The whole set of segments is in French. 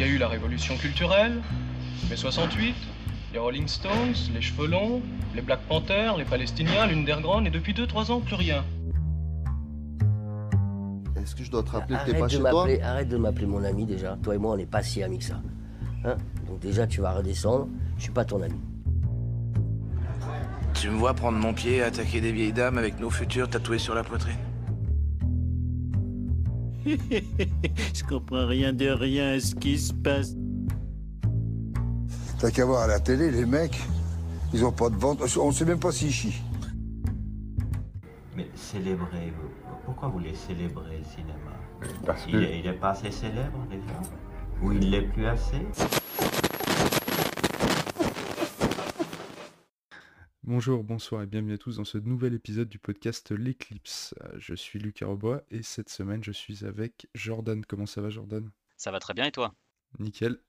y a eu la révolution culturelle, mai 68, les Rolling Stones, les Cheveux Longs, les Black Panthers, les Palestiniens, l'Underground, et depuis 2-3 ans, plus rien. Est-ce que je dois te rappeler que t'es pas chez toi? Arrête de m'appeler mon ami déjà. Toi et moi, on n'est pas si amis que ça. Hein? Donc déjà, tu vas redescendre. Je suis pas ton ami. Tu me vois prendre mon pied et attaquer des vieilles dames avec nos futurs tatoués sur la poitrine? Je comprends rien de rien à ce qui se passe. T'as qu'à voir à la télé, les mecs, ils ont pas de ventre. On sait même pas s'ils chient. Mais célébrer, pourquoi vous voulez célébrer le cinéma? Parce Il est pas assez célèbre déjà? Ou il l'est plus assez? Bonjour, bonsoir et bienvenue à tous dans ce nouvel épisode du podcast L'Éclipse. Je suis Lucas Robois et cette semaine je suis avec Jordan. Comment ça va Jordan? Ça va très bien et toi? Nickel.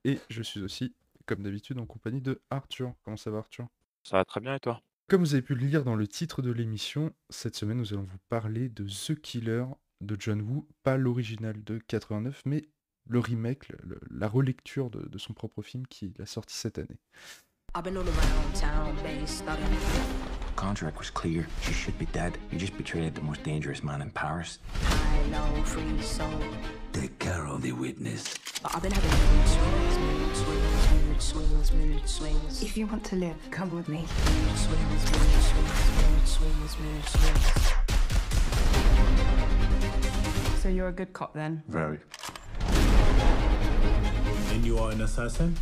Et je suis aussi, comme d'habitude, en compagnie de Arthur. Comment ça va Arthur? Ça va très bien et toi? Comme vous avez pu le lire dans le titre de l'émission, cette semaine nous allons vous parler de The Killer de John Woo, pas l'original de 89, mais le remake, la relecture de son propre film qui a sorti cette année. I've been all around town, based on Contract was clear. She should be dead. You just betrayed the most dangerous man in Paris. high, low, free soul. Take care of the witness. But I've been having mood swings. If you want to live, come with me. Mood swings. So you're a good cop then? Very. And you are an assassin?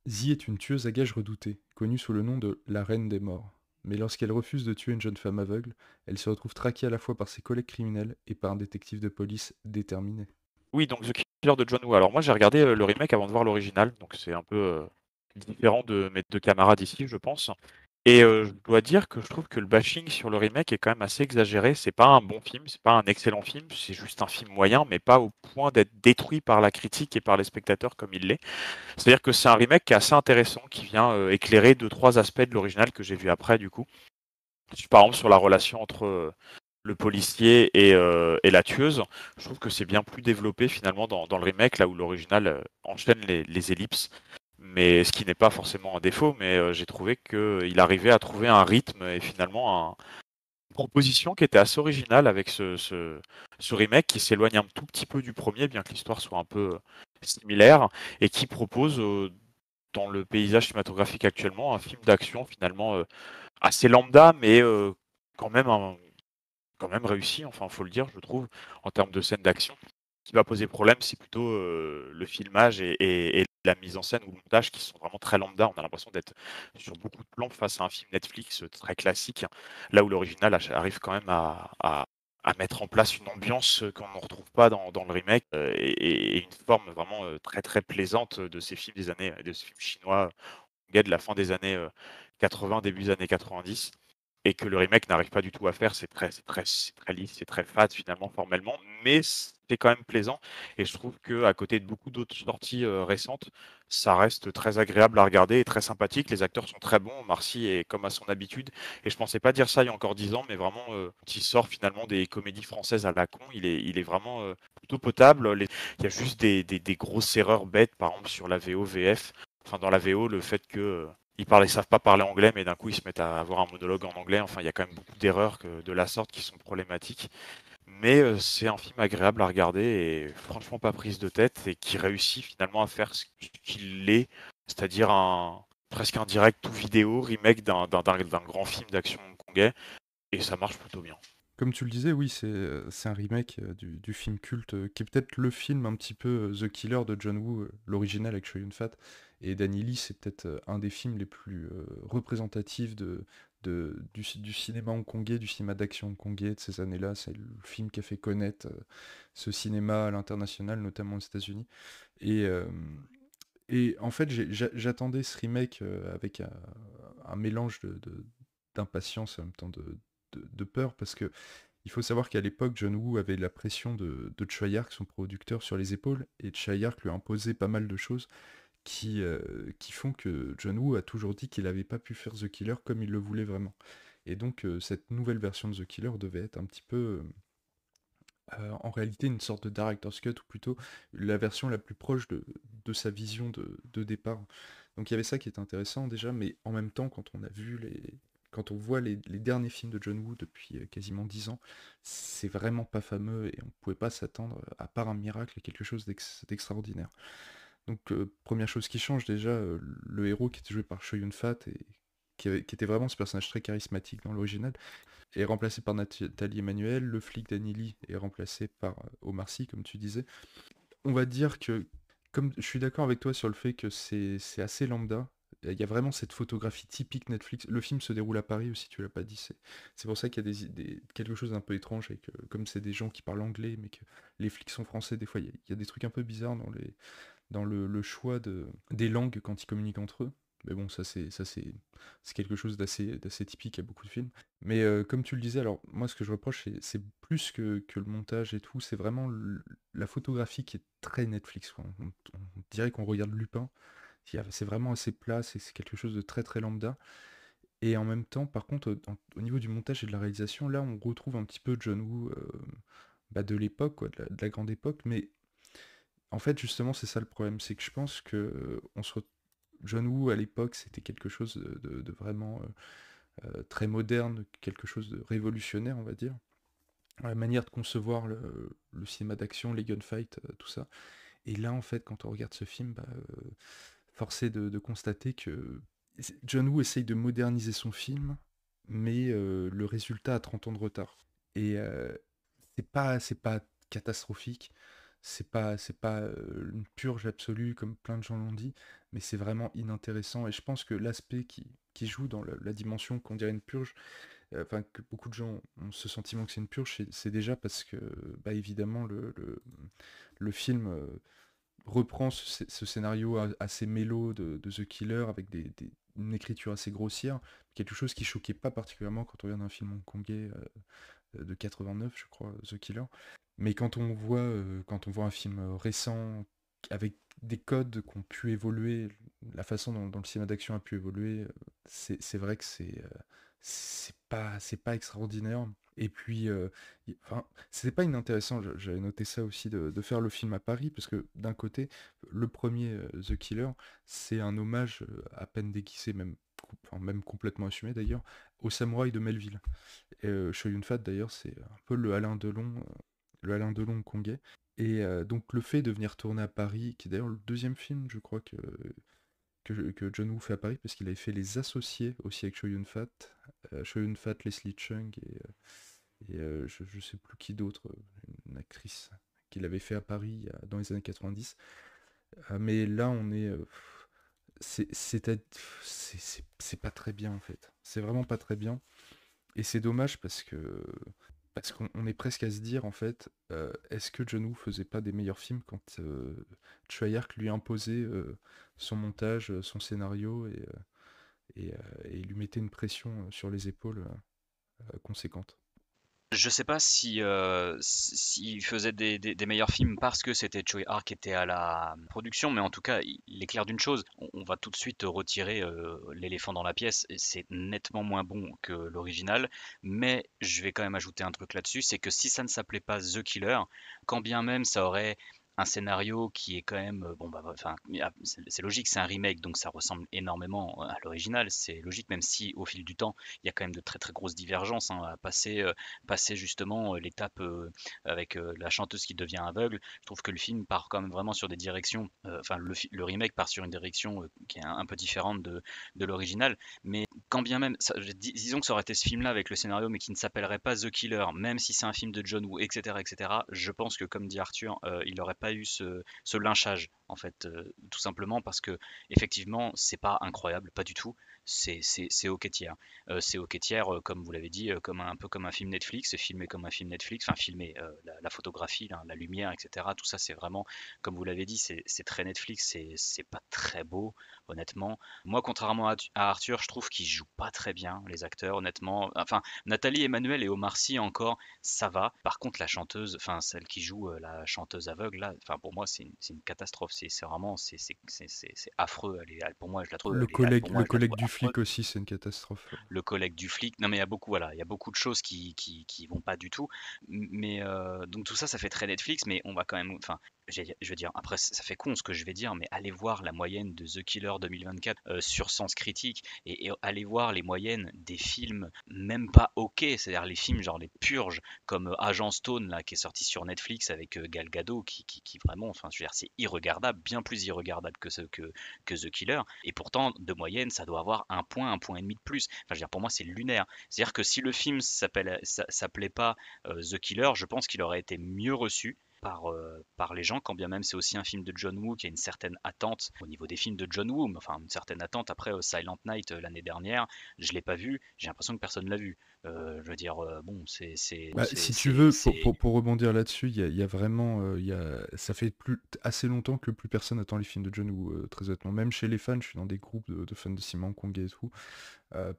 Zee est une tueuse à gages redoutée, connue sous le nom de la Reine des Morts. Mais lorsqu'elle refuse de tuer une jeune femme aveugle, elle se retrouve traquée à la fois par ses collègues criminels et par un détective de police déterminé. Oui, donc The Killer de John Woo. Alors moi j'ai regardé le remake avant de voir l'original, donc c'est un peu différent de mes deux camarades ici, je pense. Et je dois dire que je trouve que le bashing sur le remake est quand même assez exagéré. C'est pas un bon film, c'est pas un excellent film, c'est juste un film moyen, mais pas au point d'être détruit par la critique et par les spectateurs comme il l'est. C'est-à-dire que c'est un remake qui est assez intéressant, qui vient éclairer 2-3 aspects de l'original que j'ai vu après du coup. Par exemple sur la relation entre le policier et la tueuse, je trouve que c'est bien plus développé finalement dans le remake, là où l'original enchaîne les ellipses. Mais ce qui n'est pas forcément un défaut, mais j'ai trouvé qu'il arrivait à trouver un rythme et finalement une proposition qui était assez originale avec ce remake qui s'éloigne un tout petit peu du premier, bien que l'histoire soit un peu similaire, et qui propose dans le paysage cinématographique actuellement un film d'action finalement assez lambda, mais quand même quand même réussi, enfin faut le dire, je trouve, en termes de scènes d'action. Ce qui va poser problème, c'est plutôt le filmage et la mise en scène ou le montage qui sont vraiment très lambda. On a l'impression d'être sur beaucoup de plans face à un film Netflix très classique, là où l'original arrive quand même à mettre en place une ambiance qu'on ne retrouve pas dans le remake et une forme vraiment très très plaisante de ces films de ces films chinois de la fin des années 80, début des années 90 et que le remake n'arrive pas du tout à faire. C'est très lisse, c'est très fade finalement formellement, mais c'est quand même plaisant. Et je trouve que à côté de beaucoup d'autres sorties récentes, ça reste très agréable à regarder et très sympathique. Les acteurs sont très bons. Omar Sy est comme à son habitude. Et je pensais pas dire ça il y a encore 10 ans, mais vraiment, quand il sort finalement des comédies françaises à la con, il est vraiment plutôt potable. Il y a juste des grosses erreurs bêtes, par exemple sur la VO, VF. Enfin, dans la VO, le fait que ils savent pas parler anglais, mais d'un coup ils se mettent à avoir un monologue en anglais. Enfin, il y a quand même beaucoup d'erreurs de la sorte qui sont problématiques. Mais c'est un film agréable à regarder et franchement pas prise de tête et qui réussit finalement à faire ce qu'il est, c'est-à-dire presque un direct tout vidéo remake d'un grand film d'action hongkongais et ça marche plutôt bien. Comme tu le disais, oui, c'est un remake du film culte, qui est peut-être le film un petit peu The Killer de John Woo, l'original avec Chow Yun-fat. Et Danny Lee, c'est peut-être un des films les plus représentatifs du cinéma hongkongais, du cinéma d'action hongkongais de ces années-là. C'est le film qui a fait connaître ce cinéma à l'international, notamment aux États-Unis. Et, euh, et en fait, j'attendais ce remake avec un mélange d'impatience et en même temps de peur, parce que il faut savoir qu'à l'époque, John Woo avait la pression de Chow Yar, son producteur, sur les épaules, et Chow Yar lui a imposé pas mal de choses qui font que John Woo a toujours dit qu'il n'avait pas pu faire The Killer comme il le voulait vraiment. Et donc cette nouvelle version de The Killer devait être un petit peu en réalité une sorte de director's cut, ou plutôt la version la plus proche de sa vision de départ. Donc il y avait ça qui était intéressant déjà, mais en même temps, quand on voit les derniers films de John Woo depuis quasiment 10 ans, c'est vraiment pas fameux et on pouvait pas s'attendre, à part un miracle, à quelque chose d'extraordinaire. Donc première chose qui change déjà, le héros qui était joué par Choi Yun-fat et qui était vraiment ce personnage très charismatique dans l'original, est remplacé par Nathalie Emmanuel. Le flic Danny Lee est remplacé par Omar Sy, comme tu disais. On va dire que, comme je suis d'accord avec toi sur le fait que c'est assez lambda, il y a vraiment cette photographie typique Netflix. Le film se déroule à Paris aussi, tu l'as pas dit. C'est pour ça qu'il y a quelque chose d'un peu étrange, et que comme c'est des gens qui parlent anglais, mais que les flics sont français, des fois il y a des trucs un peu bizarres dans le choix des langues quand ils communiquent entre eux. Mais bon, ça c'est quelque chose d'assez typique à beaucoup de films. Mais comme tu le disais, alors moi ce que je reproche, c'est plus que le montage et tout, c'est vraiment la photographie qui est très Netflix, quoi. On dirait qu'on regarde Lupin. C'est vraiment assez plat, c'est quelque chose de très très lambda. Et en même temps, par contre, au niveau du montage et de la réalisation, là on retrouve un petit peu John Woo, de l'époque, quoi, de la grande époque. Mais en fait, justement, c'est ça le problème, c'est que je pense que John Woo à l'époque, c'était quelque chose de vraiment très moderne, quelque chose de révolutionnaire, on va dire. La manière de concevoir le cinéma d'action, les gunfights, tout ça. Et là, en fait, quand on regarde ce film, force est de constater que John Woo essaye de moderniser son film, mais le résultat a 30 ans de retard. Et c'est pas catastrophique, c'est pas une purge absolue comme plein de gens l'ont dit, mais c'est vraiment inintéressant. Et je pense que l'aspect qui joue dans la dimension qu'on dirait une purge, enfin que beaucoup de gens ont ce sentiment que c'est une purge, c'est déjà parce que évidemment le film reprend ce scénario assez mélo de The Killer, avec une écriture assez grossière, quelque chose qui choquait pas particulièrement quand on regarde un film hongkongais de 89, je crois, The Killer. Mais quand on voit un film récent avec des codes qui ont pu évoluer, la façon dont le cinéma d'action a pu évoluer, c'est vrai que c'est pas extraordinaire. Et puis, c'était pas inintéressant, j'avais noté ça aussi, de faire le film à Paris, parce que d'un côté, le premier The Killer, c'est un hommage à peine déguisé, même complètement assumé d'ailleurs, au samouraï de Melville. Et Choi Yun-fat d'ailleurs, c'est un peu le Alain Delon hongkongais. Et donc le fait de venir tourner à Paris, qui est d'ailleurs le deuxième film, je crois, que John Woo fait à Paris, parce qu'il avait fait Les Associés aussi avec Choi Yun-fat, Leslie Chung et je sais plus qui d'autre, une actrice qu'il avait fait à Paris dans les années 90. Mais là on est c'est pas très bien en fait. C'est vraiment pas très bien. Et c'est dommage parce qu'on est presque à se dire en fait, est-ce que John Woo faisait pas des meilleurs films quand Tsui Hark lui imposait son montage, son scénario, et lui mettait une pression sur les épaules conséquente. Je sais pas s'il faisait des meilleurs films parce que c'était Choi Hark qui était à la production, mais en tout cas, il est clair d'une chose, on va tout de suite retirer l'éléphant dans la pièce, et c'est nettement moins bon que l'original, mais je vais quand même ajouter un truc là-dessus, c'est que si ça ne s'appelait pas The Killer, quand bien même ça aurait un scénario qui est quand même enfin c'est logique, c'est un remake, donc ça ressemble énormément à l'original, c'est logique, même si au fil du temps il y a quand même de très très grosses divergences, hein, à passer justement l'étape avec la chanteuse qui devient aveugle. Je trouve que le film part quand même vraiment sur des directions, enfin le remake part sur une direction qui est un peu différente de l'original, mais quand bien même disons que ça aurait été ce film là avec le scénario mais qui ne s'appellerait pas The Killer, même si c'est un film de John Woo, etc., je pense que, comme dit Arthur, il aurait pas eu ce lynchage en fait, tout simplement parce que effectivement c'est pas incroyable, pas du tout, c'est ok tiers, c'est ok tiers, comme vous l'avez dit, un peu comme un film Netflix, c'est filmé comme un film Netflix, enfin filmé, la photographie, la lumière, etc., tout ça c'est vraiment, comme vous l'avez dit, c'est très Netflix, c'est pas très beau honnêtement. Moi, contrairement à Arthur, je trouve qu'ils jouent pas très bien les acteurs honnêtement, enfin Nathalie Emmanuel et Omar Sy encore ça va, par contre la chanteuse, enfin celle qui joue la chanteuse aveugle là, enfin pour moi c'est une catastrophe, c'est vraiment, c'est affreux. Pour moi, je la trouve, Le pour collègue, moi, le je la collègue trouve du affreuse. flic aussi, c'est une catastrophe. Le collègue du flic. Non, mais il y a beaucoup, voilà, il y a beaucoup de choses qui vont pas du tout. Mais donc tout ça, ça fait très Netflix, mais on va quand même, enfin, je veux dire, après, ça fait con ce que je vais dire, mais allez voir la moyenne de The Killer 2024 sur Sens Critique et allez voir les moyennes des films, même pas ok, c'est-à-dire les films genre les purges comme Agent Stone là qui est sorti sur Netflix avec Gal Gadot qui vraiment, enfin, je veux dire, c'est irregardable, bien plus irregardable que The Killer. Et pourtant, de moyenne, ça doit avoir un point et demi de plus. Enfin, je veux dire, pour moi, c'est lunaire. C'est-à-dire que si le film s'appelait pas The Killer, je pense qu'il aurait été mieux reçu par les gens, quand bien même c'est aussi un film de John Woo qui a une certaine attente au niveau des films de John Woo, mais enfin une certaine attente. Après Silent Night l'année dernière, je l'ai pas vu, j'ai l'impression que personne l'a vu. Je veux dire, bon, Bah, si tu veux, pour rebondir là-dessus, il y a vraiment, ça fait assez longtemps que plus personne attend les films de John Woo, très honnêtement. Même chez les fans, je suis dans des groupes de fans de Simon Kong et tout.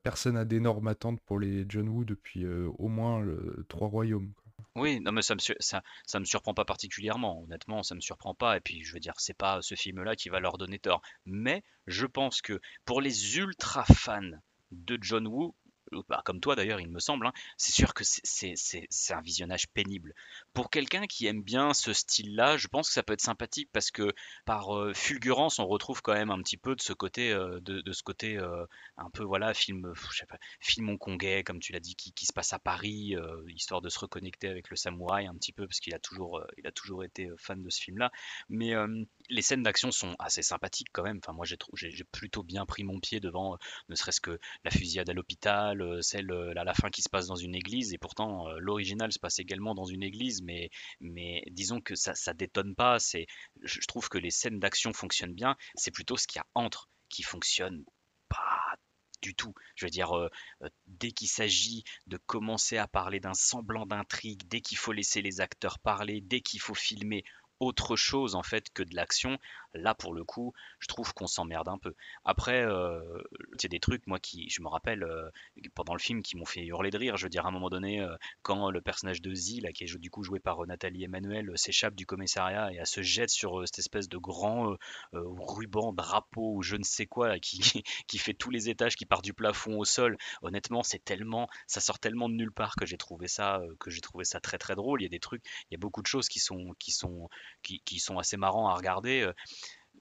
Personne n'a d'énormes attentes pour les John Woo depuis au moins Trois Royaumes, quoi. Oui, non, mais ça me surprend pas particulièrement, honnêtement, ça me surprend pas. Et puis, je veux dire, c'est pas ce film-là qui va leur donner tort. Mais je pense que pour les ultra fans de John Woo, bah, comme toi d'ailleurs, il me semble, hein, c'est sûr que c'est un visionnage pénible. Pour quelqu'un qui aime bien ce style-là, je pense que ça peut être sympathique parce que par fulgurance, on retrouve quand même un petit peu de ce côté, de ce côté un peu, voilà, film, je sais pas, film hongkongais, comme tu l'as dit, qui se passe à Paris, histoire de se reconnecter avec le samouraï un petit peu, parce il a toujours été fan de ce film-là. Mais les scènes d'action sont assez sympathiques quand même. Enfin, moi, j'ai plutôt bien pris mon pied devant, ne serait-ce que la fusillade à l'hôpital, celle à la fin qui se passe dans une église, et pourtant l'original se passe également dans une église, mais disons que ça détonne pas. Je trouve que les scènes d'action fonctionnent bien. C'est plutôt ce qu'il y a entre qui fonctionne pas du tout. Je veux dire, dès qu'il s'agit de commencer à parler d'un semblant d'intrigue, dès qu'il faut laisser les acteurs parler, dès qu'il faut filmer autre chose en fait que de l'action, là pour le coup, je trouve qu'on s'emmerde un peu. Après, c'est des trucs, moi, je me rappelle, pendant le film, qui m'ont fait hurler de rire. Je veux dire, à un moment donné, quand le personnage de Z, là, qui est du coup joué par Nathalie Emmanuel, s'échappe du commissariat et elle se jette sur cette espèce de grand ruban, drapeau ou je ne sais quoi, là, qui fait tous les étages, qui part du plafond au sol. Honnêtement, ça sort tellement de nulle part que j'ai trouvé ça très très drôle. Il y a des trucs, il y a beaucoup de choses qui sont assez marrants à regarder.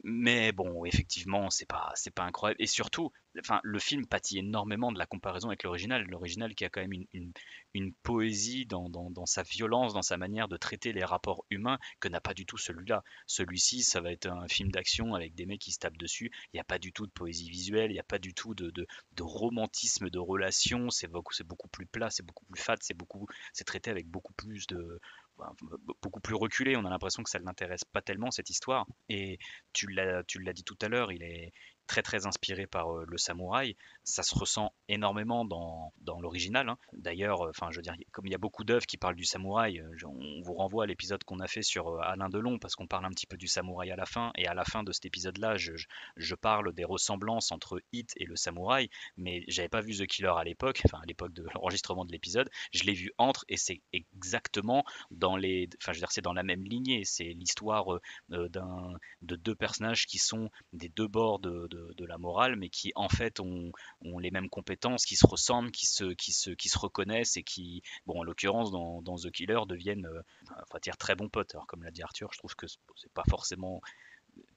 Mais bon, effectivement, c'est pas incroyable. Et surtout, enfin, le film pâtit énormément de la comparaison avec l'original. L'original qui a quand même une poésie dans sa violence, dans sa manière de traiter les rapports humains, que n'a pas du tout celui-là. Celui-ci, ça va être un film d'action avec des mecs qui se tapent dessus. Il n'y a pas du tout de poésie visuelle, il n'y a pas du tout de romantisme de relation. C'est beaucoup plus plat, c'est beaucoup plus fade, c'est traité avec beaucoup plus reculé. On a l'impression que ça ne l'intéresse pas tellement cette histoire. Et tu l'as dit tout à l'heure, il est très très inspiré par le samouraï. Ça se ressent énormément dans l'original, hein. D'ailleurs, enfin, je veux dire, comme il y a beaucoup d'œuvres qui parlent du samouraï, on vous renvoie à l'épisode qu'on a fait sur Alain Delon, parce qu'on parle un petit peu du samouraï à la fin. Et à la fin de cet épisode-là, je parle des ressemblances entre Hit et le samouraï, mais j'avais pas vu The Killer à l'époque, enfin à l'époque de l'enregistrement de l'épisode. Je l'ai vu entre, et c'est exactement enfin, je veux dire, c'est dans la même lignée. C'est l'histoire de deux personnages qui sont des deux bords de la morale, mais qui en fait ont les mêmes compétences, qui se ressemblent, qui se reconnaissent, et qui, bon, en l'occurrence dans The Killer, deviennent, on va dire, très bons potes. Alors, comme l'a dit Arthur, je trouve que c'est pas forcément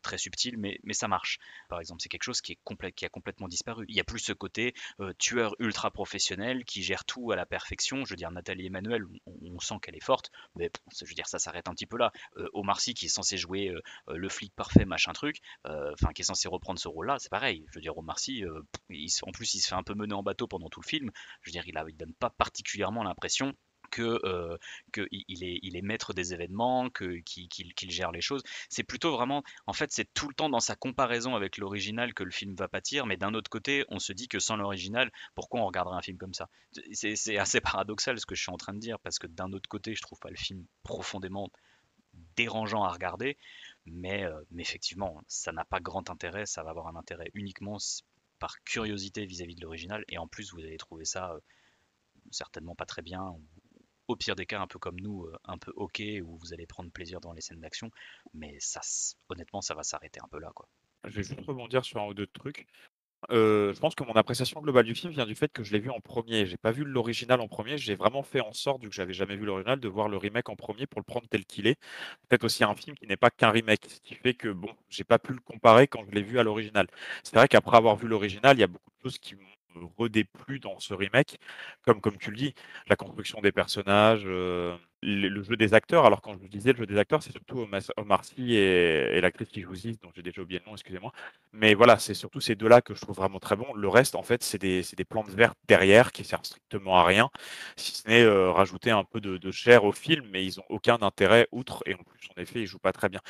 très subtil, mais ça marche. Par exemple, c'est quelque chose qui a complètement disparu. Il n'y a plus ce côté tueur ultra professionnel qui gère tout à la perfection. Je veux dire, Nathalie Emmanuel, on sent qu'elle est forte, mais je veux dire, ça s'arrête un petit peu là. Omar Sy, qui est censé jouer le flic parfait, machin truc, enfin, qui est censé reprendre ce rôle-là, c'est pareil. Je veux dire, Omar Sy, en plus, il se fait un peu mener en bateau pendant tout le film. Je veux dire, il donne pas particulièrement l'impression qu'il est maître des événements, qu'il gère les choses. C'est plutôt vraiment, en fait, c'est tout le temps dans sa comparaison avec l'original que le film va pâtir, mais d'un autre côté, on se dit que sans l'original, pourquoi on regarderait un film comme ça? C'est assez paradoxal ce que je suis en train de dire, parce que d'un autre côté, je trouve pas le film profondément dérangeant à regarder, mais effectivement, ça n'a pas grand intérêt, ça va avoir un intérêt uniquement par curiosité vis-à-vis de l'original, et en plus, vous allez trouver ça certainement pas très bien, au pire des cas, un peu comme nous, un peu ok, où vous allez prendre plaisir dans les scènes d'action, mais ça, honnêtement, ça va s'arrêter un peu là, quoi. Je vais juste rebondir sur un ou deux trucs. Je pense que mon appréciation globale du film vient du fait que je l'ai vu en premier. J'ai pas vu l'original en premier, j'ai vraiment fait en sorte, vu que j'avais jamais vu l'original, de voir le remake en premier pour le prendre tel qu'il est. Peut-être aussi un film qui n'est pas qu'un remake, ce qui fait que bon, j'ai pas pu le comparer quand je l'ai vu à l'original. C'est vrai qu'après avoir vu l'original, il y a beaucoup de choses qui m'ont redéplu dans ce remake, comme tu le dis, la construction des personnages, le jeu des acteurs. Alors quand je vous disais le jeu des acteurs, c'est surtout Omar Sy et l'actrice qui joue Ziz, dont j'ai déjà oublié le nom, excusez-moi. Mais voilà, c'est surtout ces deux-là que je trouve vraiment très bons. Le reste, en fait, c'est des plantes vertes derrière qui servent strictement à rien, si ce n'est rajouter un peu de chair au film, mais ils ont aucun intérêt outre, et en plus, en effet, ils jouent pas très bien.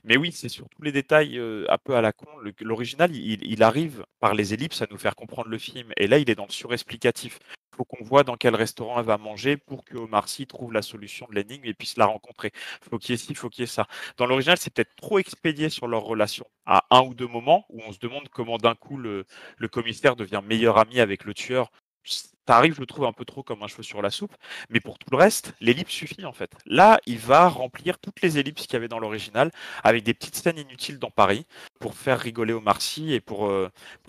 Mais oui, c'est sur tous les détails un peu à la con. L'original, il arrive par les ellipses à nous faire comprendre le film, et là, il est dans le surexplicatif. Il faut qu'on voit dans quel restaurant elle va manger pour que Omar Sy trouve la solution de l'énigme et puisse la rencontrer. Faut qu'il y ait ci, faut qu'il y ait ça. Dans l'original, c'est peut-être trop expédié sur leur relation à un ou deux moments où on se demande comment d'un coup le commissaire devient meilleur ami avec le tueur. Ça arrive, je le trouve, un peu trop comme un cheveu sur la soupe, mais pour tout le reste, l'ellipse suffit en fait. Là, il va remplir toutes les ellipses qu'il y avait dans l'original avec des petites scènes inutiles dans Paris pour faire rigoler Omar Sy et pour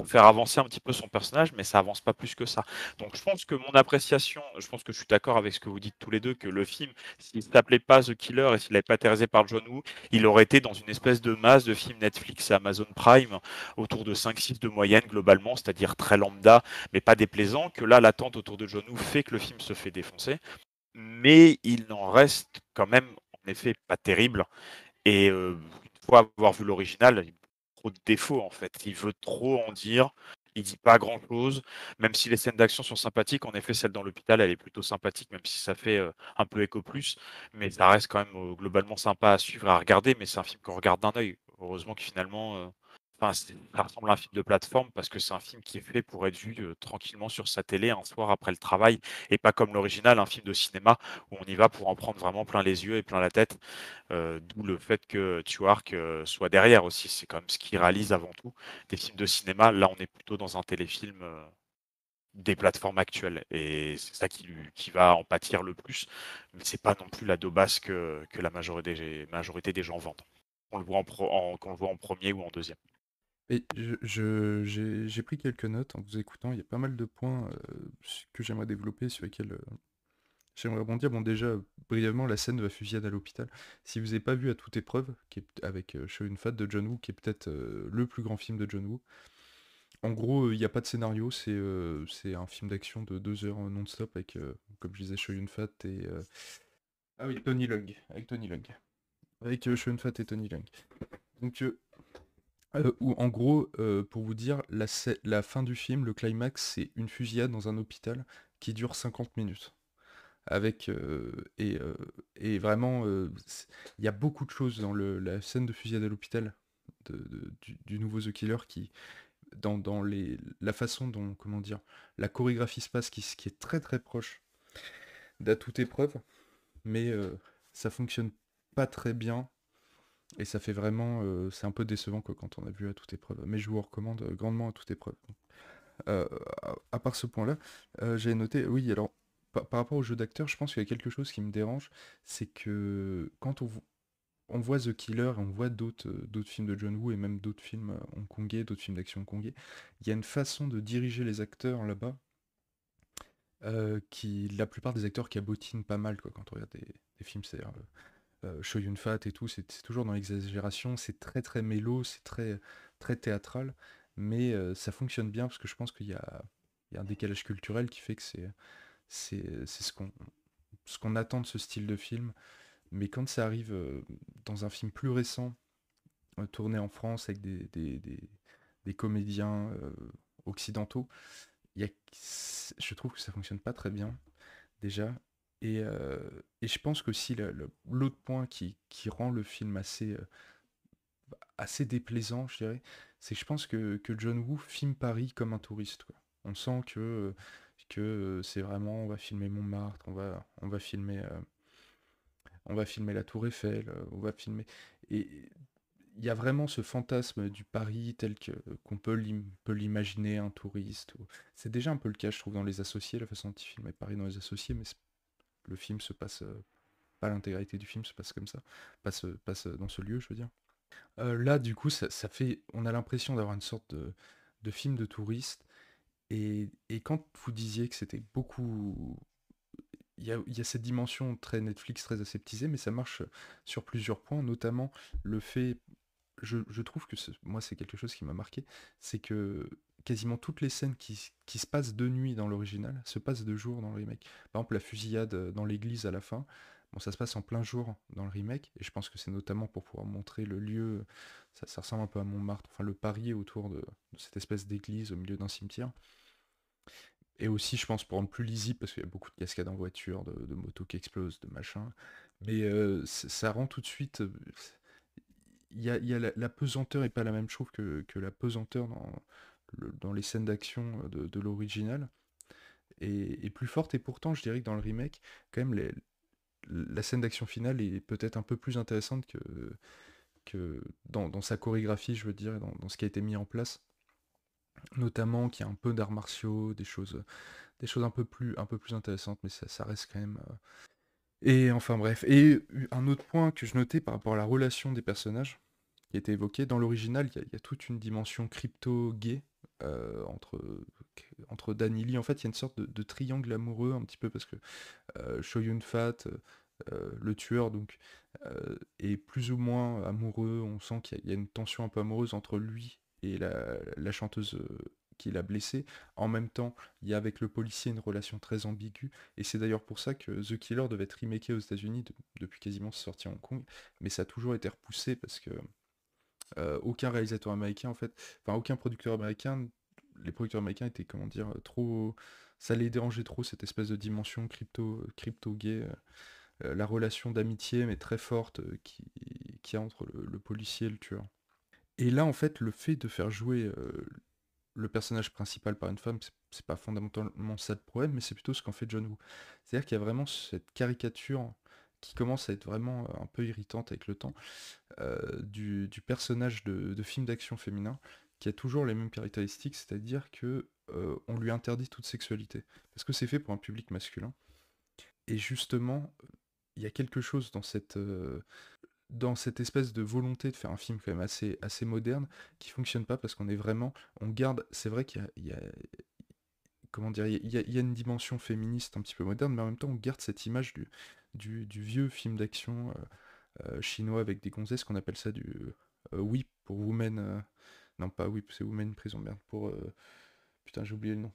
faire avancer un petit peu son personnage, mais ça avance pas plus que ça. Donc je pense que mon appréciation, je pense que je suis d'accord avec ce que vous dites tous les deux, que le film, s'il s'appelait pas The Killer et s'il n'avait pas été réalisé par John Woo, il aurait été dans une espèce de masse de films Netflix et Amazon Prime autour de 5-6 de moyenne globalement, c'est-à-dire très lambda, mais pas déplaisant, que là l'attente autour de John Woo fait que le film se fait défoncer, mais il n'en reste quand même en effet pas terrible. Et une fois avoir vu l'original, il a trop de défauts en fait. Il veut trop en dire. Il dit pas grand chose, même si les scènes d'action sont sympathiques. En effet, celle dans l'hôpital, elle est plutôt sympathique, même si ça fait un peu écho plus. Mais ça reste quand même globalement sympa à suivre et à regarder. Mais c'est un film qu'on regarde d'un œil. Heureusement que finalement, enfin, ça ressemble à un film de plateforme parce que c'est un film qui est fait pour être vu tranquillement sur sa télé un soir après le travail et pas comme l'original, un film de cinéma où on y va pour en prendre vraiment plein les yeux et plein la tête. D'où le fait que Tuark soit derrière aussi. C'est quand même ce qu'il réalise avant tout. Des films de cinéma, là on est plutôt dans un téléfilm des plateformes actuelles. Et c'est ça qui va en pâtir le plus. Mais c'est pas non plus la daubasse que la majorité des gens vendent. On le voit qu'on le voit en premier ou en deuxième. Et j'ai pris quelques notes en vous écoutant. Il y a pas mal de points que j'aimerais développer, sur lesquels j'aimerais rebondir. Bon, déjà, brièvement, la scène de la fusillade à l'hôpital. Si vous n'avez pas vu À toute épreuve, qui est avec Chow Yun-fat de John Woo, qui est peut-être le plus grand film de John Woo. En gros, il n'y a pas de scénario, c'est un film d'action de 2 heures non-stop avec, comme je disais, Chow Yun-fat et... Ah oui, Tony Leung, avec Tony Leung. Avec Chow Yun-fat et Tony Leung. Donc, où, en gros, pour vous dire, la fin du film, le climax, c'est une fusillade dans un hôpital qui dure 50 minutes. Avec, et vraiment, il y a beaucoup de choses dans la scène de fusillade à l'hôpital du nouveau The Killer qui, dans la façon dont, comment dire, la chorégraphie se passe, qui est très très proche d'À toute épreuve, mais ça fonctionne pas très bien, et ça fait vraiment, c'est un peu décevant quoi, quand on a vu À toute épreuve, mais je vous recommande grandement À toute épreuve. À part ce point-là, j'avais noté, oui, alors, par rapport au jeu d'acteur, je pense qu'il y a quelque chose qui me dérange, c'est que quand on voit The Killer, on voit d'autres films de John Woo et même d'autres films hongkongais, d'autres films d'action hongkongais, il y a une façon de diriger les acteurs là-bas, la plupart des acteurs cabotinent pas mal quoi, quand on regarde des films, c'est-à-dire Chow Yun-fat et tout, c'est toujours dans l'exagération, c'est très très mélo, c'est très, très théâtral, mais ça fonctionne bien parce que je pense qu'il y a un décalage culturel qui fait que c'est ce qu'on attend de ce style de film. Mais quand ça arrive dans un film plus récent, tourné en France avec des comédiens occidentaux, je trouve que ça fonctionne pas très bien, déjà. Et je pense qu'aussi l'autre point qui rend le film assez déplaisant, je dirais, c'est que je pense que John Woo filme Paris comme un touriste, quoi. On sent que c'est vraiment, on va filmer Montmartre, on va filmer la Tour Eiffel, on va filmer... Et il y a vraiment ce fantasme du Paris tel qu'on peut l'imaginer, un touriste. C'est déjà un peu le cas, je trouve, dans Les Associés, la façon dont il filmait Paris dans Les Associés, mais le film se passe, pas l'intégralité du film se passe comme ça, passe dans ce lieu, je veux dire. Là, du coup, on a l'impression d'avoir une sorte de film de touriste. Et quand vous disiez que c'était beaucoup... il y a cette dimension très Netflix, très aseptisée, mais ça marche sur plusieurs points, notamment le fait... Je trouve que moi, c'est quelque chose qui m'a marqué, c'est que quasiment toutes les scènes qui se passent de nuit dans l'original se passent de jour dans le remake. Par exemple, la fusillade dans l'église à la fin, bon, ça se passe en plein jour dans le remake, et je pense que c'est notamment pour pouvoir montrer le lieu, ça ressemble un peu à Montmartre, enfin le Paris autour de cette espèce d'église au milieu d'un cimetière. Et aussi, je pense, pour rendre plus lisible, parce qu'il y a beaucoup de cascades en voiture, de motos qui explosent, de machin. Mais ça rend tout de suite... il y a la pesanteur est pas la même chose que la pesanteur dans les scènes d'action de l'original. Et plus forte, et pourtant, je dirais que dans le remake, quand même, la scène d'action finale est peut-être un peu plus intéressante que dans sa chorégraphie, je veux dire, et dans ce qui a été mis en place. Notamment qu'il y a un peu d'arts martiaux, des choses un peu plus intéressantes, mais ça reste quand même... Et enfin bref. Et un autre point que je notais par rapport à la relation des personnages, qui a été évoqué, dans l'original, il y a toute une dimension crypto-gay entre Dan et Lee. En fait, il y a une sorte de triangle amoureux, un petit peu, parce que Chow Yun-fat, le tueur, donc, est plus ou moins amoureux. On sent qu'il y a une tension un peu amoureuse entre lui et la chanteuse qui l'a blessé. En même temps, il y a avec le policier une relation très ambiguë, et c'est d'ailleurs pour ça que The Killer devait être remaké aux États-Unis depuis quasiment sa sortie à Hong Kong, mais ça a toujours été repoussé parce que aucun réalisateur américain, en fait, enfin aucun producteur américain, les producteurs américains étaient, comment dire, trop... Ça les dérangeait trop, cette espèce de dimension crypto-gay, la relation d'amitié, mais très forte, qu'il y a entre le policier et le tueur. Et là, en fait, le fait de faire jouer le personnage principal par une femme, c'est pas fondamentalement ça le problème, mais c'est plutôt ce qu'en fait John Woo. C'est-à-dire qu'il y a vraiment cette caricature qui commence à être vraiment un peu irritante avec le temps, du personnage de film d'action féminin, qui a toujours les mêmes caractéristiques, c'est-à-dire que on lui interdit toute sexualité, parce que c'est fait pour un public masculin. Et justement, il y a quelque chose dans cette espèce de volonté de faire un film quand même assez moderne, qui fonctionne pas, parce qu'on est vraiment... On garde... C'est vrai qu'il y a comment dire, il y a une dimension féministe un petit peu moderne, mais en même temps on garde cette image du vieux film d'action chinois avec des gonzesses, qu'on appelle ça du whip pour women... non pas whip, c'est women prison, merde, pour... putain, j'ai oublié le nom.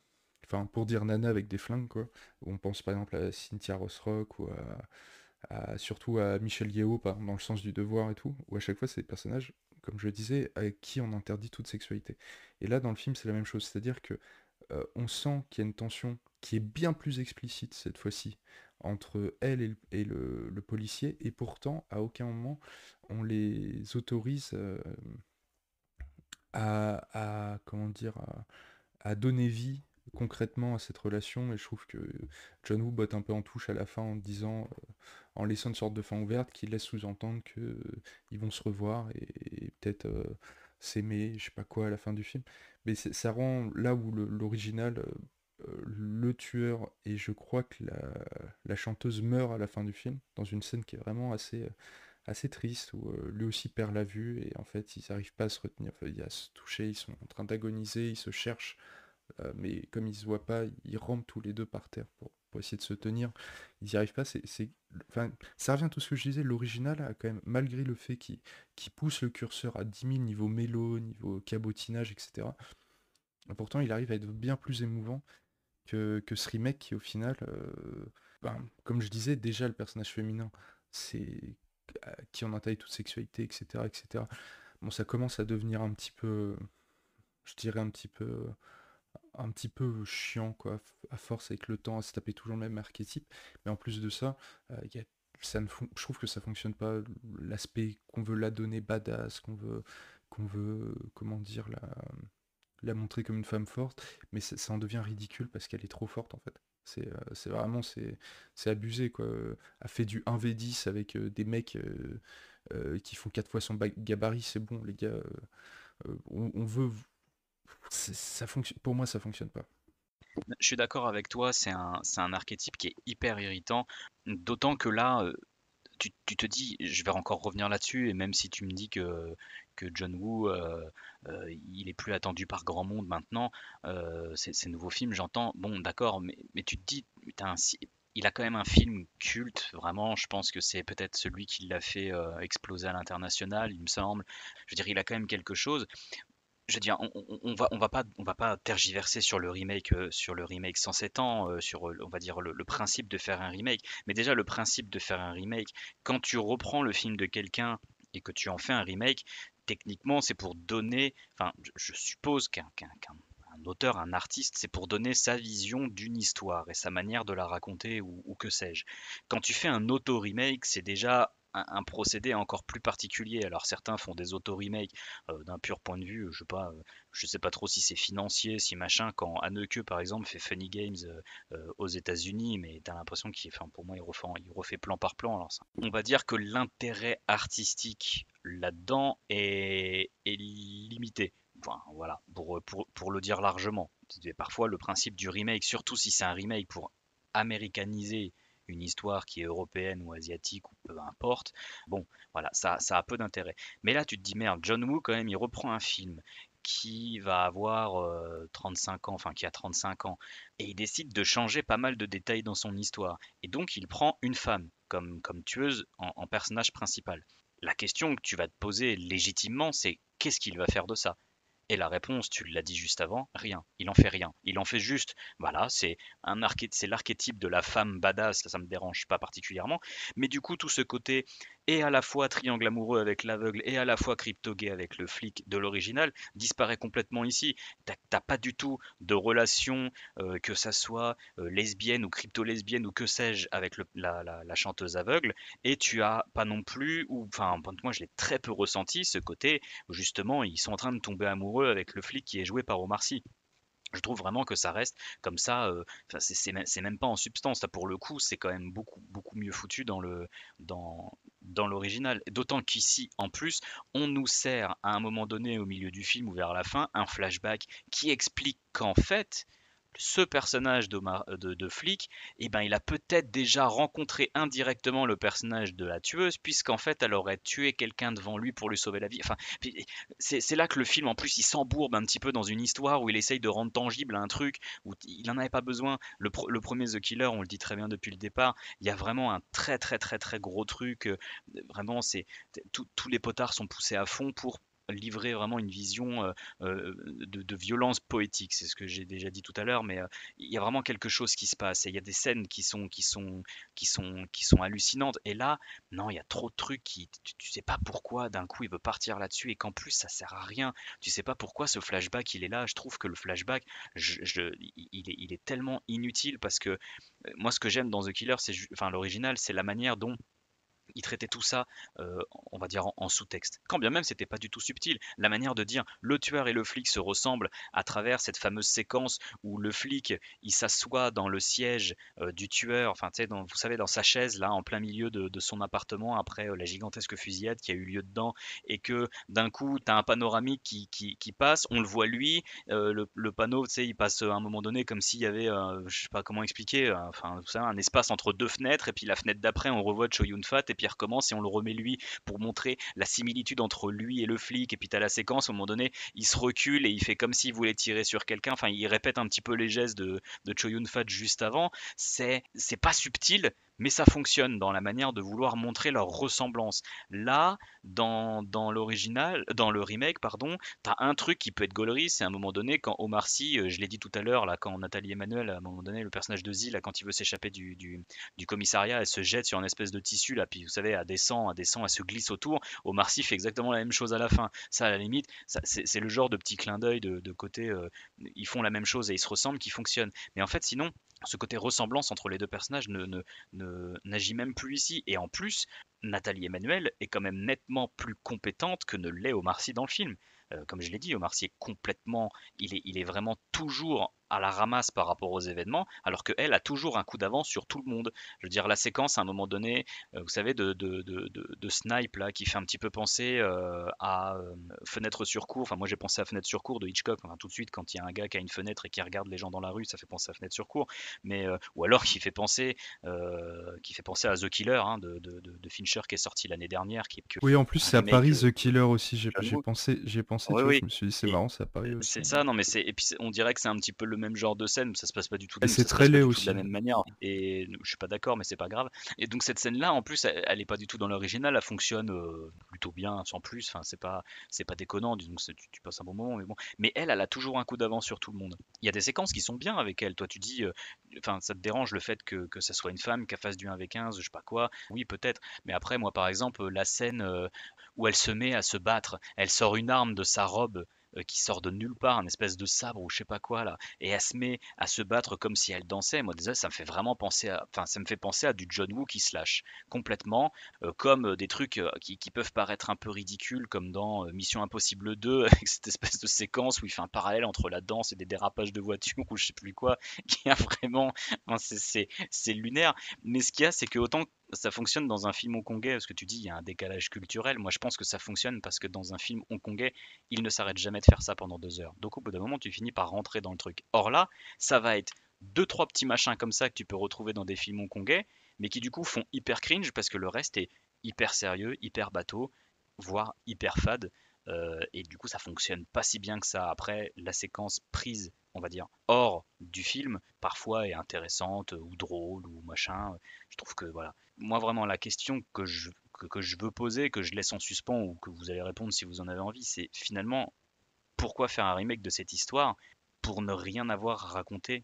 Enfin, pour dire nana avec des flingues, quoi. Où on pense par exemple à Cynthia Rothrock, ou surtout à Michelle Yeoh, par exemple, dans Le Sens du Devoir et tout, où à chaque fois c'est des personnages, comme je le disais, à qui on interdit toute sexualité. Et là, dans le film, c'est la même chose, c'est-à-dire que on sent qu'il y a une tension qui est bien plus explicite cette fois-ci entre elle et le policier, et pourtant, à aucun moment, on les autorise comment dire, à donner vie concrètement à cette relation. Et je trouve que John Woo botte un peu en touche à la fin en disant, en laissant une sorte de fin ouverte qui laisse sous-entendre que ils vont se revoir et peut-être s'aimer, je sais pas quoi, à la fin du film. Mais ça rend là où l'original, le tueur et je crois que la chanteuse meurt à la fin du film, dans une scène qui est vraiment assez triste, où lui aussi perd la vue, et en fait ils n'arrivent pas à se retenir, enfin, à se toucher, ils sont en train d'agoniser, ils se cherchent, mais comme ils se voient pas, ils rampent tous les deux par terre pour essayer de se tenir, ils n'y arrivent pas, enfin, ça revient à tout ce que je disais, l'original a quand même, malgré le fait qu'il pousse le curseur à 10 000 niveau mélo, niveau cabotinage, etc., pourtant il arrive à être bien plus émouvant que ce remake qui au final, comme je disais, déjà le personnage féminin, c'est qui en interdit toute sexualité, etc., etc. Bon, ça commence à devenir un petit peu, je dirais un petit peu chiant, quoi, à force avec le temps à se taper toujours le même archétype. Mais en plus de ça, je trouve que ça fonctionne pas. L'aspect qu'on veut la donner badass, qu'on veut, comment dire, la montrer comme une femme forte, mais ça en devient ridicule parce qu'elle est trop forte en fait. C'est vraiment, c'est abusé, quoi. Elle fait du 1v10 avec des mecs qui font 4 fois son gabarit, c'est bon les gars. On veut... Ça fonctionne, pour moi ça fonctionne pas. Je suis d'accord avec toi, c'est un archétype qui est hyper irritant, d'autant que là, tu te dis, je vais encore revenir là-dessus, et même si tu me dis que John Woo, il est plus attendu par grand monde maintenant, ces nouveaux films, j'entends, bon, d'accord, mais tu te dis, putain, il a quand même un film culte, vraiment, je pense que c'est peut-être celui qui l'a fait exploser à l'international, il me semble. Je veux dire, il a quand même quelque chose. Je veux dire, on va pas tergiverser sur le remake 107 ans, sur, on va dire le principe de faire un remake. Mais déjà, le principe de faire un remake, quand tu reprends le film de quelqu'un et que tu en fais un remake, techniquement, c'est pour donner, enfin, je suppose qu'un auteur, un artiste, c'est pour donner sa vision d'une histoire et sa manière de la raconter ou que sais-je. Quand tu fais un auto-remake, c'est déjà un procédé encore plus particulier. Alors certains font des auto-remakes d'un pur point de vue, je sais pas trop si c'est financier, si machin, quand Haneke par exemple fait Funny Games aux États-Unis, mais t'as l'impression enfin, pour moi il refait plan par plan. Alors on va dire que l'intérêt artistique là-dedans est limité. Enfin, voilà, pour le dire largement. Parfois le principe du remake, surtout si c'est un remake pour américaniser une histoire qui est européenne ou asiatique ou peu importe, bon, voilà, ça a peu d'intérêt. Mais là, tu te dis, merde, John Woo, quand même, il reprend un film qui va avoir 35 ans, enfin qui a 35 ans, et il décide de changer pas mal de détails dans son histoire. Et donc, il prend une femme comme tueuse en personnage principal. La question que tu vas te poser légitimement, c'est qu'est-ce qu'il va faire de ça? Et la réponse, tu l'as dit juste avant, rien. Il en fait rien. Il en fait juste, voilà, c'est l'archétype de la femme badass, ça me dérange pas particulièrement. Mais du coup, tout ce côté et à la fois triangle amoureux avec l'aveugle et à la fois crypto-gay avec le flic de l'original disparaît complètement ici. T'as pas du tout de relation, que ça soit lesbienne ou crypto-lesbienne ou que sais-je avec la chanteuse aveugle. Et tu as pas non plus, ou enfin, moi je l'ai très peu ressenti, ce côté justement, ils sont en train de tomber amoureux avec le flic qui est joué par Omar Sy. Je trouve vraiment que ça reste comme ça. Enfin, c'est même pas en substance. Là, pour le coup, c'est quand même beaucoup, beaucoup mieux foutu dans l'original. D'autant qu'ici, en plus, on nous sert à un moment donné, au milieu du film ou vers la fin, un flashback qui explique qu'en fait, ce personnage de flic, eh ben, il a peut-être déjà rencontré indirectement le personnage de la tueuse, puisqu'en fait, elle aurait tué quelqu'un devant lui pour lui sauver la vie. Enfin, c'est là que le film, en plus, il s'embourbe un petit peu dans une histoire où il essaye de rendre tangible un truc où il n'en avait pas besoin. Le premier The Killer, on le dit très bien depuis le départ, il y a vraiment un très très très très gros truc. Vraiment, tous les potards sont poussés à fond pour livrer vraiment une vision de violence poétique. C'est ce que j'ai déjà dit tout à l'heure, mais il y a vraiment quelque chose qui se passe et il y a des scènes qui sont hallucinantes. Et là, non, il y a trop de trucs tu sais pas pourquoi d'un coup il veut partir là-dessus et qu'en plus ça sert à rien. Tu sais pas pourquoi ce flashback il est là. Je trouve que le flashback, il est tellement inutile parce que moi ce que j'aime dans The Killer, enfin l'original, c'est la manière dont il traitait tout ça, on va dire en sous-texte. Quand bien même c'était pas du tout subtil, la manière de dire le tueur et le flic se ressemblent à travers cette fameuse séquence où le flic il s'assoit dans le siège du tueur, enfin tu sais, vous savez dans sa chaise là en plein milieu de son appartement après la gigantesque fusillade qui a eu lieu dedans, et que d'un coup tu as un panoramique qui passe, on le voit lui, le panneau, tu sais, il passe à un moment donné comme s'il y avait, je sais pas comment expliquer, enfin vous savez, un espace entre deux fenêtres, et puis la fenêtre d'après on revoit Chow Yun-fat, et puis il recommence et on le remet lui pour montrer la similitude entre lui et le flic. Et puis tu as la séquence, au moment donné, il se recule et il fait comme s'il voulait tirer sur quelqu'un. Enfin, il répète un petit peu les gestes de Chow Yun-fat juste avant. C'est pas subtil, mais ça fonctionne dans la manière de vouloir montrer leur ressemblance. Là, dans l'original, dans le remake, pardon, t'as un truc qui peut être gaulerie, c'est à un moment donné quand Omar Sy, je l'ai dit tout à l'heure, là, quand Nathalie Emmanuel, à un moment donné, le personnage de Z, là, quand il veut s'échapper du commissariat, elle se jette sur une espèce de tissu, là, puis vous savez, elle descend, elle se glisse autour. Omar Sy fait exactement la même chose à la fin. Ça, à la limite, c'est le genre de petit clin d'œil de côté, ils font la même chose et ils se ressemblent qui fonctionne. Mais en fait, sinon, ce côté ressemblance entre les deux personnages n'agit même plus ici. Et en plus, Nathalie Emmanuel est quand même nettement plus compétente que ne l'est Omar Sy dans le film. Comme je l'ai dit, Omar Sy est complètement, il est vraiment toujours à la ramasse par rapport aux événements, alors qu'elle a toujours un coup d'avance sur tout le monde. Je veux dire, la séquence à un moment donné, vous savez, de Snipe là, qui fait un petit peu penser à Fenêtre sur cour. Enfin, moi j'ai pensé à Fenêtre sur cour de Hitchcock. Enfin, tout de suite, quand il y a un gars qui a une fenêtre et qui regarde les gens dans la rue, ça fait penser à Fenêtre sur cour. Mais ou alors qui fait penser à The Killer hein, de Fincher qui est sorti l'année dernière. Oui, en plus Un c'est à remake, Paris The Killer aussi. J'ai John Woo. pensé, Oui, tu vois, oui. je me suis dit c'est Et marrant, c'est à Paris aussi. c'est ça, non mais et puis on dirait que c'est un petit peu le même genre de scène, ça se passe pas du tout, Et ça c'est se très passe pas laid du tout de aussi. la même manière. Et je suis pas d'accord, mais c'est pas grave. Et donc cette scène-là, en plus, elle est pas du tout dans l'original, elle fonctionne plutôt bien, sans plus. Enfin, c'est pas déconnant, disons que tu passes un bon moment, mais bon. Mais elle a toujours un coup d'avance sur tout le monde. Il y a des séquences qui sont bien avec elle. Toi, tu dis, enfin, ça te dérange le fait que ça soit une femme qui fasse du 1v15, je sais pas quoi. Oui, peut-être. Mais après, moi, par exemple, la scène où elle se met à se battre, elle sort une arme de sa robe qui sort de nulle part, un espèce de sabre ou je sais pas quoi là, et elle se met à se battre comme si elle dansait. Moi déjà, ça me fait vraiment penser enfin, ça me fait penser à du John Woo qui se lâche complètement, comme des trucs qui peuvent paraître un peu ridicules, comme dans Mission Impossible 2 avec cette espèce de séquence où il fait un parallèle entre la danse et des dérapages de voiture ou je sais plus quoi, qui a vraiment, enfin, c'est lunaire. Mais ce qu'il y a, c'est que autant ça fonctionne dans un film hongkongais, parce que tu dis il y a un décalage culturel. Moi, je pense que ça fonctionne parce que dans un film hongkongais, il ne s'arrête jamais de faire ça pendant 2 heures. Donc, au bout d'un moment, tu finis par rentrer dans le truc. Or là, ça va être deux, trois petits machins comme ça que tu peux retrouver dans des films hongkongais, mais qui du coup font hyper cringe parce que le reste est hyper sérieux, hyper bateau, voire hyper fade. Et du coup, ça fonctionne pas si bien que ça. Après, la séquence prise, on va dire, hors du film, parfois est intéressante ou drôle ou machin. Je trouve que voilà. Moi, vraiment, la question que je veux poser, que je laisse en suspens ou que vous allez répondre si vous en avez envie, c'est finalement pourquoi faire un remake de cette histoire pour ne rien avoir à raconter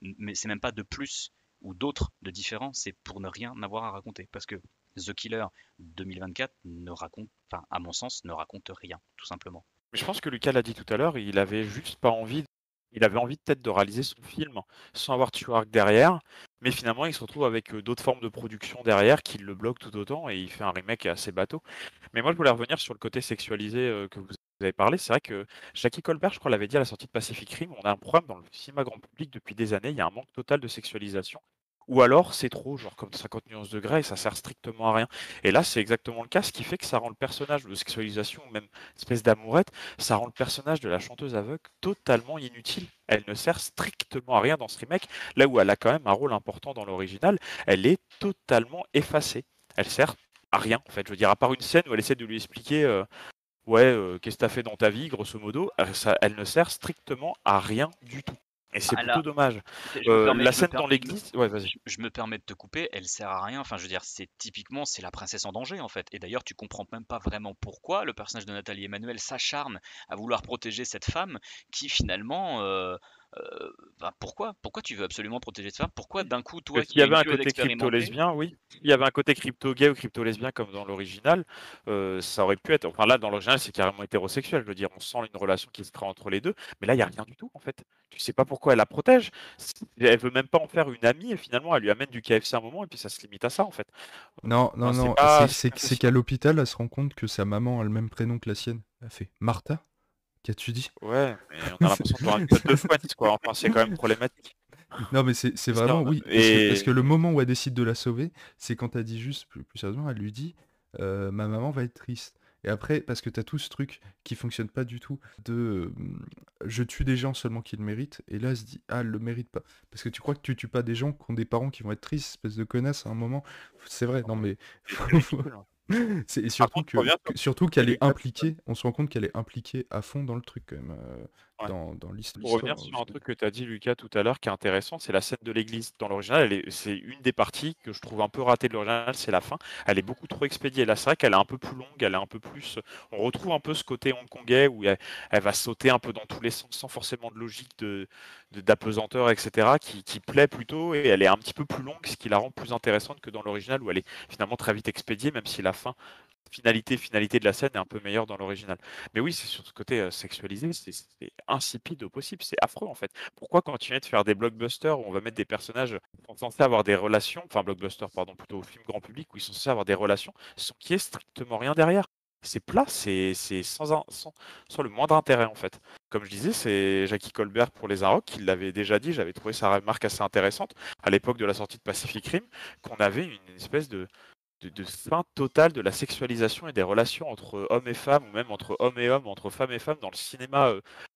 mais c'est même pas de plus ou d'autres de différents, c'est pour ne rien avoir à raconter. Parce que The Killer 2024 ne raconte, enfin, à mon sens, ne raconte rien, tout simplement. Mais je pense que Lucas l'a dit tout à l'heure, il avait juste pas envie, il avait envie peut-être de réaliser son film sans avoir de arc derrière, mais finalement il se retrouve avec d'autres formes de production derrière qui le bloquent tout autant et il fait un remake assez bateau. Mais moi je voulais revenir sur le côté sexualisé que vous avez parlé. C'est vrai que Jackie Colbert, je crois, l'avait dit à la sortie de Pacific Rim, on a un problème dans le cinéma grand public depuis des années, il y a un manque total de sexualisation. Ou alors c'est trop, genre comme 50 nuances de Grey, et ça sert strictement à rien. Et là, c'est exactement le cas, ce qui fait que ça rend le personnage de sexualisation, ou même espèce d'amourette, ça rend le personnage de la chanteuse aveugle totalement inutile. Elle ne sert strictement à rien dans ce remake, là où elle a quand même un rôle important dans l'original, elle est totalement effacée. Elle sert à rien, en fait. Je veux dire, à part une scène où elle essaie de lui expliquer ouais, qu'est-ce que t'as fait dans ta vie, grosso modo, elle ne sert strictement à rien du tout. Et c'est plutôt dommage. La scène dans l'église, ouais, vas-y. Je me permets de te couper, elle sert à rien. Enfin, je veux dire, c'est la princesse en danger en fait. Et d'ailleurs, tu comprends même pas vraiment pourquoi le personnage de Nathalie Emmanuel s'acharne à vouloir protéger cette femme qui finalement, pourquoi tu veux absolument protéger cette femme? Pourquoi d'un coup, toi S'il qui y as avait une un queue côté d'expérimenté, crypto-lesbien, oui. S'il y avait un côté crypto-gay ou crypto-lesbien comme dans l'original, ça aurait pu être. Enfin là, dans l'original, c'est carrément hétérosexuel. Je veux dire, on sent une relation qui se crée entre les deux, mais là, il n'y a rien du tout en fait. Tu sais pas pourquoi elle la protège. Elle veut même pas en faire une amie et finalement, elle lui amène du KFC à un moment et puis ça se limite à ça en fait. Non, non, Enfin, non, c'est c'est qu'à l'hôpital, elle se rend compte que sa maman a le même prénom que la sienne. Elle fait Martha? Qu'as-tu dit? Ouais, mais on a l'impression de voir une tête de fouette, quoi. Enfin, c'est quand même problématique. Non, mais c'est vraiment, oui, parce que le moment où elle décide de la sauver, c'est quand elle dit juste, plus sérieusement, elle lui dit ma maman va être triste. Et après, parce que t'as tout ce truc qui fonctionne pas du tout, de je tue des gens seulement qui le méritent, et là elle se dit ah, elle le mérite pas. Parce que tu crois que tu tues pas des gens qui ont des parents qui vont être tristes, espèce de connasse à un moment. C'est vrai, non mais. C'est surtout qu'elle est impliquée, on se rend compte qu'elle est impliquée à fond dans le truc quand même, Ouais. dans l'histoire. Pour revenir sur un truc que tu as dit, Lucas, tout à l'heure, qui est intéressant, c'est la scène de l'église. Dans l'original, c'est une des parties que je trouve un peu ratée de l'original, c'est la fin. Elle est beaucoup trop expédiée. Là, c'est vrai qu'elle est un peu plus longue, elle est un peu plus. On retrouve un peu ce côté hongkongais où elle va sauter un peu dans tous les sens sans forcément de logique d'apesanteur, etc., qui plaît plutôt, et elle est un petit peu plus longue, ce qui la rend plus intéressante que dans l'original où elle est finalement très vite expédiée, même si la fin. Finalité de la scène est un peu meilleure dans l'original. Mais oui, c'est sur ce côté sexualisé, c'est insipide au possible, c'est affreux en fait. Pourquoi continuer de faire des blockbusters où on va mettre des personnages qui sont censés avoir des relations, enfin blockbusters pardon, plutôt film grand public, où ils sont censés avoir des relations, sans qu'il y ait strictement rien derrière. C'est plat, c'est sans le moindre intérêt en fait. comme je disais, c'est Jackie Colbert pour Les Inrocks qui l'avait déjà dit, j'avais trouvé sa remarque assez intéressante à l'époque de la sortie de Pacific Rim, qu'on avait une espèce de fin totale de la sexualisation et des relations entre hommes et femmes, ou même entre hommes et hommes, entre femmes et femmes dans le cinéma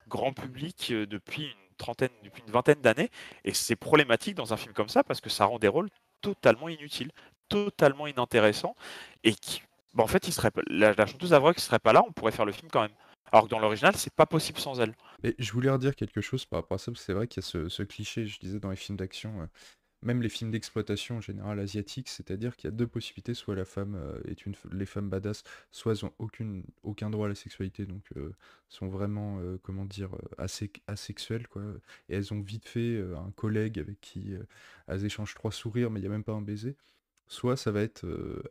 grand public depuis une vingtaine d'années. Et c'est problématique dans un film comme ça parce que ça rend des rôles totalement inutiles, totalement inintéressants, et qui, en fait, la chanteuse avouerait qui serait pas là, on pourrait faire le film quand même. Alors que dans l'original, c'est pas possible sans elle. Et je voulais redire quelque chose par rapport à ça, parce que c'est vrai qu'il y a ce cliché, je disais, dans les films d'action, même les films d'exploitation en général asiatiques, c'est-à-dire qu'il y a deux possibilités, soit la femme les femmes badass, soit elles ont aucun droit à la sexualité, donc sont vraiment, comment dire, asexuelles, quoi, et elles ont vite fait un collègue avec qui elles échangent 3 sourires, mais il n'y a même pas un baiser. Soit ça va être,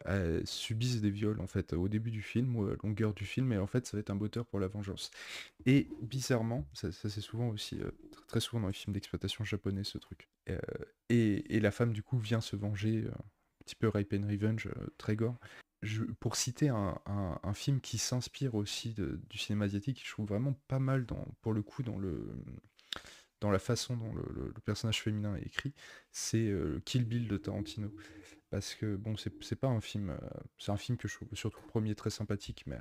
elles subissent des viols en fait au début du film ou à la longueur du film, et en fait ça va être un moteur pour la vengeance. Et bizarrement, ça c'est souvent aussi, très souvent dans les films d'exploitation japonais ce truc. Et la femme du coup vient se venger, un petit peu rape and revenge, très gore. Pour citer un film qui s'inspire aussi du cinéma asiatique, je trouve vraiment pas mal pour le coup dans la façon dont le personnage féminin est écrit, c'est Kill Bill de Tarantino. Parce que bon, c'est pas un film, c'est un film que je trouve surtout le premier très sympathique, mais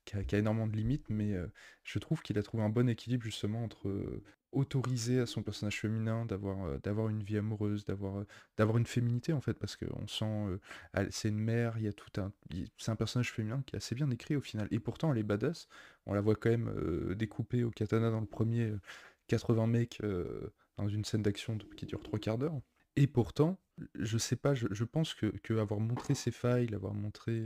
qui a énormément de limites, mais je trouve qu'il a trouvé un bon équilibre justement entre autoriser à son personnage féminin d'avoir une vie amoureuse, d'avoir une féminité en fait, parce qu'on sent, c'est une mère, il y a c'est un personnage féminin qui est assez bien écrit au final, et pourtant elle est badass, on la voit quand même découper au katana dans le premier 80 mecs dans une scène d'action qui dure 3 quarts d'heure. Et pourtant, je sais pas, je pense que avoir montré ses failles, l'avoir montré,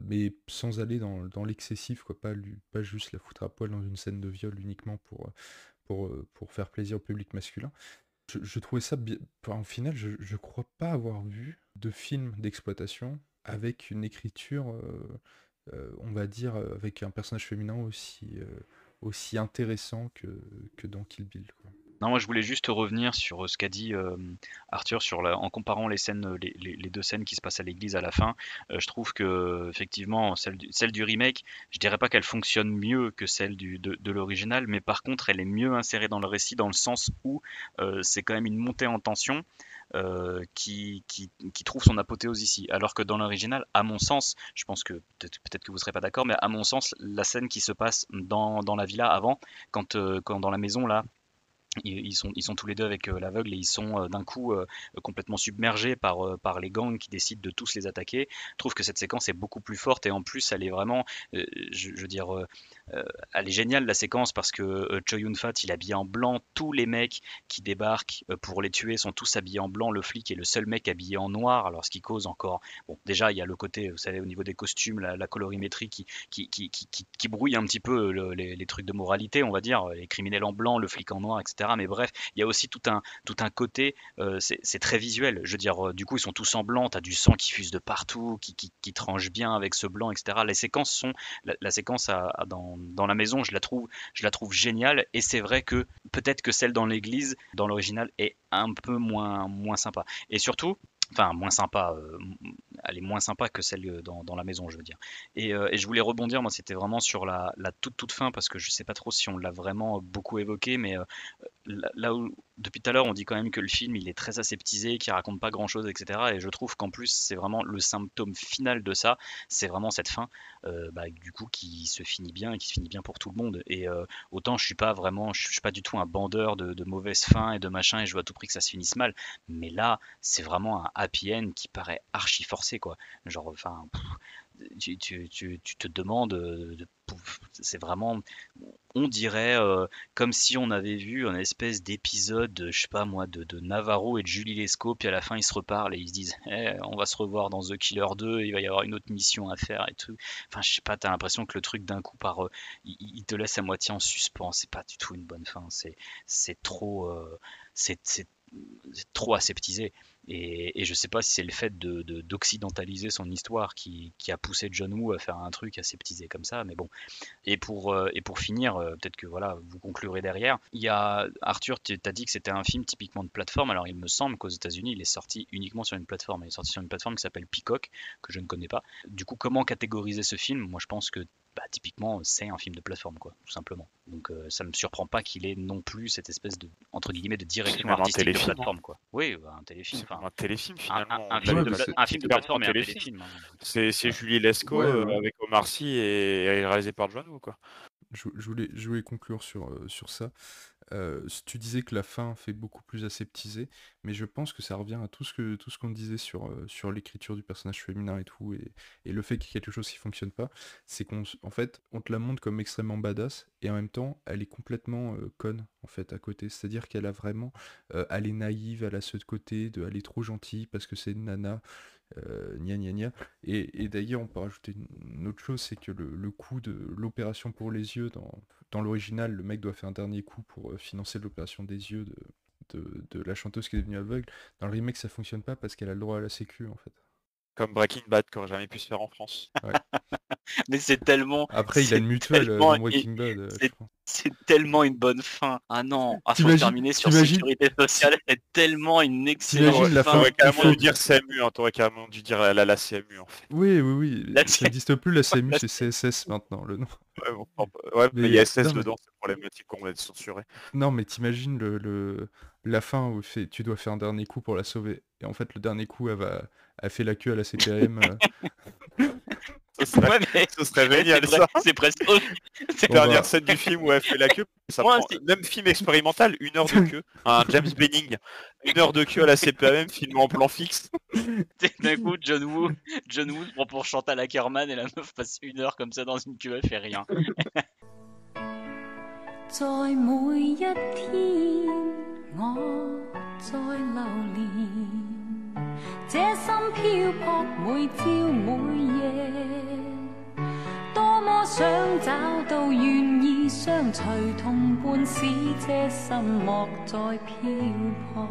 mais sans aller dans l'excessif, quoi, pas juste la foutre à poil dans une scène de viol uniquement pour faire plaisir au public masculin. Je trouvais ça bien. Enfin, au final, je crois pas avoir vu de film d'exploitation avec une écriture, on va dire, avec un personnage féminin aussi intéressant que dans Kill Bill, quoi. Non, moi je voulais juste revenir sur ce qu'a dit Arthur en comparant les scènes, les deux scènes qui se passent à l'église à la fin. Je trouve que effectivement celle du remake, je dirais pas qu'elle fonctionne mieux que celle de l'original, mais par contre elle est mieux insérée dans le récit dans le sens où c'est quand même une montée en tension. Qui trouve son apothéose ici. Alors que dans l'original, à mon sens, je pense que peut-être que vous ne serez pas d'accord, mais à mon sens, la scène qui se passe dans la villa avant, quand dans la maison là, ils sont tous les deux avec l'aveugle et ils sont d'un coup complètement submergés par les gangs qui décident de tous les attaquer. Je trouve que cette séquence est beaucoup plus forte et en plus elle est vraiment, je veux dire, elle est géniale la séquence parce que Choi Yun-fat il est habillé en blanc, tous les mecs qui débarquent pour les tuer sont tous habillés en blanc, le flic est le seul mec habillé en noir, alors ce qui cause encore, bon déjà il y a le côté, vous savez au niveau des costumes, la colorimétrie qui brouille un petit peu les trucs de moralité on va dire, les criminels en blanc, le flic en noir, etc. Mais bref, il y a aussi tout un côté, c'est très visuel. Je veux dire, du coup, ils sont tous en blanc, t'as du sang qui fuse de partout, qui tranche bien avec ce blanc, etc. Les séquences sont, la séquence dans la maison, je la trouve géniale. Et c'est vrai que peut-être que celle dans l'église, dans l'original, est un peu moins sympa. Et surtout, enfin moins sympa, elle est moins sympa que celle dans la maison, je veux dire. Et je voulais rebondir, moi c'était vraiment sur la toute fin, parce que je sais pas trop si on l'a vraiment beaucoup évoqué, mais là où depuis tout à l'heure on dit quand même que le film il est très aseptisé, qu'il raconte pas grand chose, etc. Et je trouve qu'en plus c'est vraiment le symptôme final de ça, c'est vraiment cette fin, du coup qui se finit bien et qui se finit bien pour tout le monde. Et autant je suis pas du tout un bandeur de mauvaises fins et de machin, et je veux à tout prix que ça se finisse mal, mais là c'est vraiment un happy end qui paraît archi forcé, quoi. Genre, enfin, tu te demandes, c'est vraiment, on dirait comme si on avait vu un espèce d'épisode, je sais pas moi, de Navarro et de Julie Lescaut, puis à la fin ils se reparlent et ils se disent, on va se revoir dans The Killer 2, il va y avoir une autre mission à faire et tout. Enfin, je sais pas, t'as l'impression que le truc d'un coup il te laisse à moitié en suspens. C'est pas du tout une bonne fin. C'est trop, c'est trop aseptisé. Et je sais pas si c'est le fait d'occidentaliser son histoire qui a poussé John Woo à faire un truc aseptisé comme ça, mais bon. Et pour finir, peut-être que voilà, vous conclurez derrière. Il y a Arthur, t'as dit que c'était un film typiquement de plateforme. Alors il me semble qu'aux États-Unis, il est sorti uniquement sur une plateforme. Il est sorti sur une plateforme qui s'appelle Peacock, que je ne connais pas. Du coup, comment catégoriser ce film? Moi, je pense que typiquement, c'est un film de plateforme, quoi, tout simplement. Donc ça me surprend pas qu'il ait non plus cette espèce de, entre guillemets, de direction artistique de plateforme, quoi. Oui, un téléfilm. C'est un téléfilm finalement. Un film de plateforme et un téléfilm. C'est Julie Lescaut avec Omar Sy et réalisé par John Woo, quoi. Je voulais conclure sur ça. Tu disais que la fin fait beaucoup plus aseptisé, mais je pense que ça revient à tout ce qu'on disait sur l'écriture du personnage féminin et tout, et le fait qu'il y a quelque chose qui fonctionne pas, c'est en fait, on te la montre comme extrêmement badass, et en même temps, elle est complètement conne, en fait, à côté. C'est-à-dire qu'elle a vraiment... elle est naïve, elle a ce côté elle est trop gentille parce que c'est une nana... gna gna gna. Et d'ailleurs, on peut rajouter une autre chose, c'est que le coup de l'opération pour les yeux, dans l'original, le mec doit faire un dernier coup pour financer l'opération des yeux de la chanteuse qui est devenue aveugle. Dans le remake, ça fonctionne pas parce qu'elle a le droit à la sécu, en fait. Comme Breaking Bad, qui aurait jamais pu se faire en France. Ouais. Mais c'est tellement... Après, il a une mutuelle dans Breaking Bad, je crois. C'est tellement une bonne fin. Ah non, faut terminer sur sécurité sociale, c'est tellement une excellente fin. T'aurais carrément dû dire CMU, t'aurais carrément dû dire la CMU en fait. Oui. Ça n'existe plus la CMU, c'est CSS maintenant le nom. Mais il y a SS dedans, c'est problématique qu'on va être censuré. Non, mais t'imagines la fin où tu dois faire un dernier coup pour la sauver. Et en fait, le dernier coup, elle fait la queue à la CPAM. Ce serait génial ça. C'est presque... C'est la dernière scène du film où elle fait la queue. Ça prend... Même film expérimental, 1 heure de queue. Un James Benning, 1 heure de queue à la CPAM, filmé en plan fixe. D'un coup, John Woo se prend pour Chantal Ackerman et la meuf passe 1 heure comme ça dans une queue, elle fait rien. 在每一天，我在流連，這心漂泊每朝每夜，多麼想找到願意相隨同伴，使這心莫再漂泊。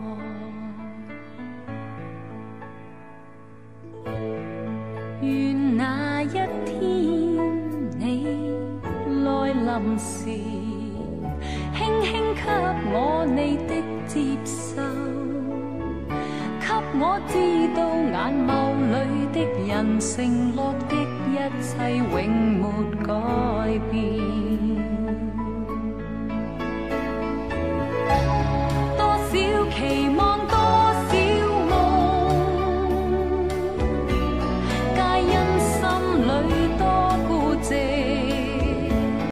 願那一天你來臨時，輕輕給我你的接受，給我知道眼眸裏的人承諾的一切永沒改變。多少期